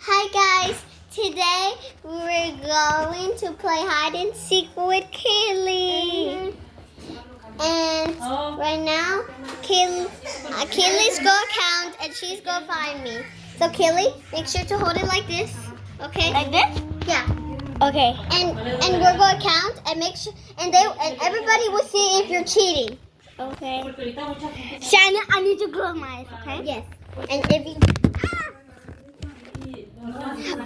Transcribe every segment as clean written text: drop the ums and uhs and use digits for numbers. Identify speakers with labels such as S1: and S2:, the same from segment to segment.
S1: Hi guys, today we're going to play hide and seek with Kaylee. And right now, Kaylee's gonna count and she's gonna find me. So Kaylee, make sure to hold it like this, okay?
S2: Like this?
S1: Yeah.
S2: Okay.
S1: And we're gonna count and make sure, and everybody will see if you're cheating.
S2: Okay. Shanna, I need to close my eyes, okay?
S1: Yes. And if you.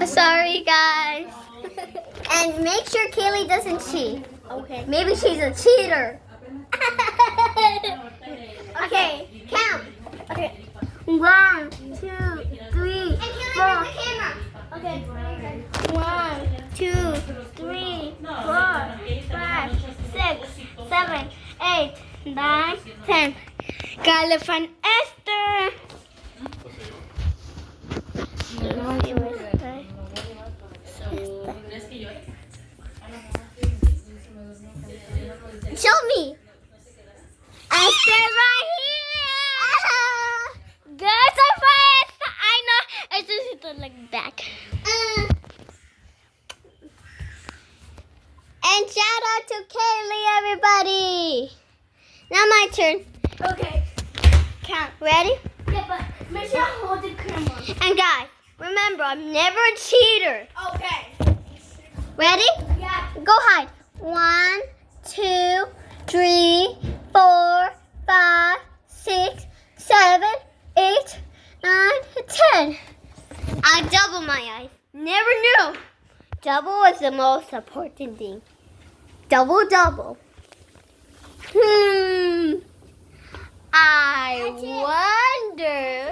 S1: Sorry, guys. And make sure Kaylee doesn't cheat.
S2: Okay.
S1: Maybe she's a cheater. Okay, count.
S2: Okay.
S1: 1, 2, 3, 4.
S2: Okay. 1, 2, 3, 4, 5, 6, 7, 8, 9, 10. Gotta find Esther.
S1: Show me.
S2: Esther's right here. Guys, I found Esther. I know. Esther sits like back.
S1: And shout out to Kaylee, everybody. Now my turn.
S2: Okay.
S1: Count. Ready?
S2: Yeah, but make sure I hold the camera.
S1: And guys, remember, I'm never a cheater.
S2: Okay.
S1: Ready?
S2: Yeah.
S1: Go hide. 1, 2, 3, 4, 5, 6, 7, 8, 9, 10. I double my eyes. Never knew. Double is the most important thing. Double, double. I wonder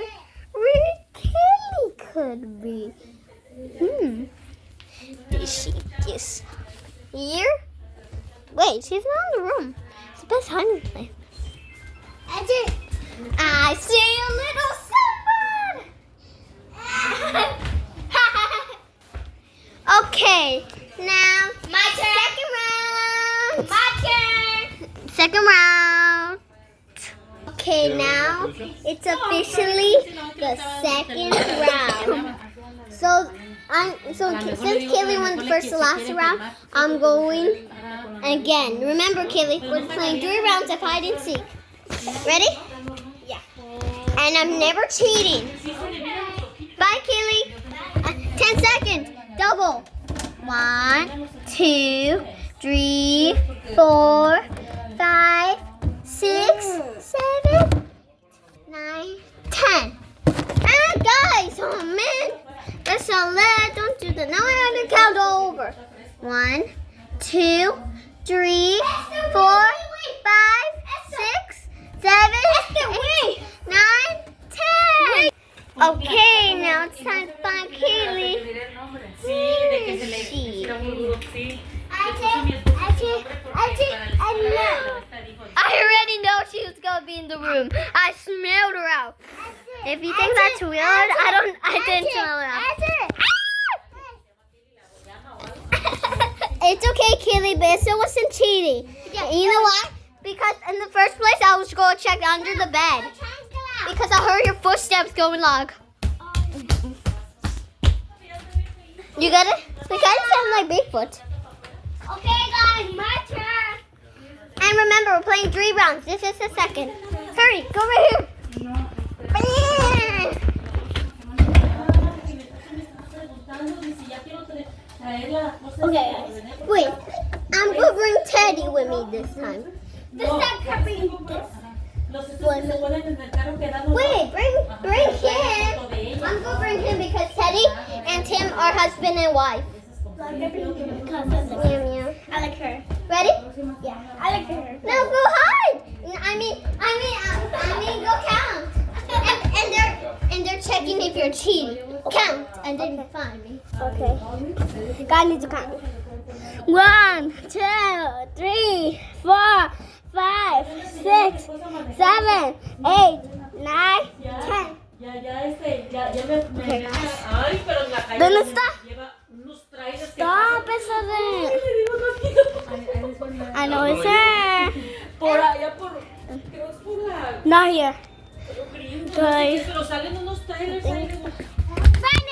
S1: where Kelly could be. Is she this here? Wait, she's not in the room. It's the best hiding place. That's it. I see a little someone. Okay, now
S2: My turn.
S1: second round.
S2: My turn.
S1: Second round. Okay, now it's officially the second round. So since Kaylee won the first to last round, I'm going again. Remember, Kaylee, we're playing 3 rounds of hide and seek. Ready?
S2: Yeah.
S1: And I'm never cheating. Bye, Kaylee. 10 seconds. Double. 1, 2, 3, 4, 5, 6, 7, 9, 10. Ah, guys, oh man. That's a lot. Don't do that. Now I have to count all over. 1, 2, 3, 4, 5, 6, 7, 8, 9, 10. Okay, now it's time to find Kaylee. Where is she? I already know she was gonna be in the room. I smelled her out. If you think that's weird, I didn't smell her out. It's okay, Kaylee, but it still wasn't cheating. You know why? Because in the first place, I was going to check under the bed. Because I heard your footsteps going log. You got it? They kind of sound like Bigfoot.
S2: Okay, guys, my turn.
S1: And remember, we're playing 3 rounds. This is the second. Hurry, go right here.
S2: Okay, guys.
S1: Wait, I'm going to bring Teddy with me this time.
S2: This time, can bring this.
S1: Wait, bring him. I'm going to bring him because Teddy and Tim are husband and wife.
S2: I'm gonna bring him because
S1: Meow, meow.
S2: I like her.
S1: Ready?
S2: Yeah, I like her.
S1: No, go hide. I mean, go count. And they're checking if you're cheating. Count and then find me.
S2: Okay. God needs to count. 1, 2, 3, 4, 5, 6, 7, 8, 9, 10. ¿Dónde está? Stop, esa de. I know it's her.
S3: Por allá, creo que es por la...
S2: Not here.
S3: Pero salen unos trailers ahí.
S1: Find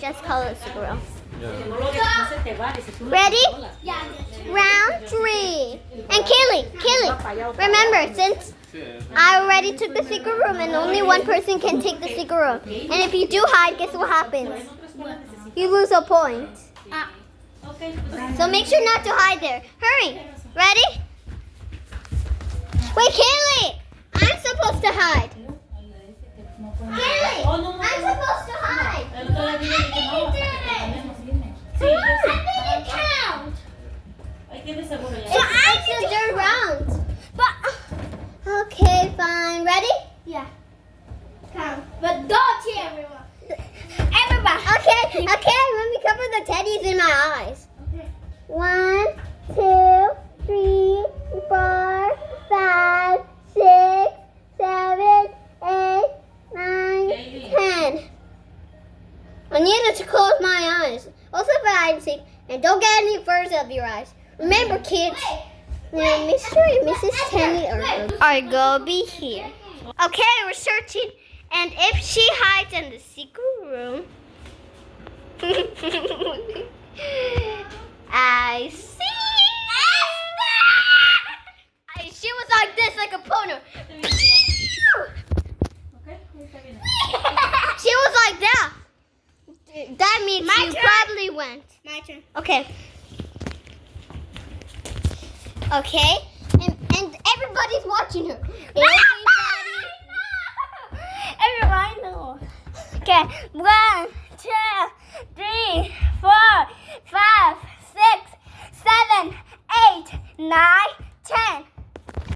S1: just call it a secret room.
S3: Yeah.
S1: Ready? Round 3. And Kaylee, remember, since I already took the secret room and only one person can take the secret room. And if you do hide, guess what happens? You lose a point. So make sure not to hide there. Hurry. Ready? Wait, Kaylee! I'm supposed to hide. Kaylee! I'm supposed to hide. How did it count? So I did the third round. But okay, fine. Ready?
S2: Yeah. Count. But don't see everyone. Everybody.
S1: Okay, let me cover the teddies in my eyes. 1, 2, 3, 4, 5, 6, 7, 8, 9, 10. I needed to close my eyes. Also for hide and seek. And don't get any furs of your eyes. Remember, kids, Mr. and Mrs. Tenny are going to be here. Okay, we're searching. And if she hides in the secret room, I see. She was like this, like a pony. She was like that. That means you probably went.
S2: My turn.
S1: Okay. Okay. And everybody's watching her.
S2: Everybody knows. Okay. Well,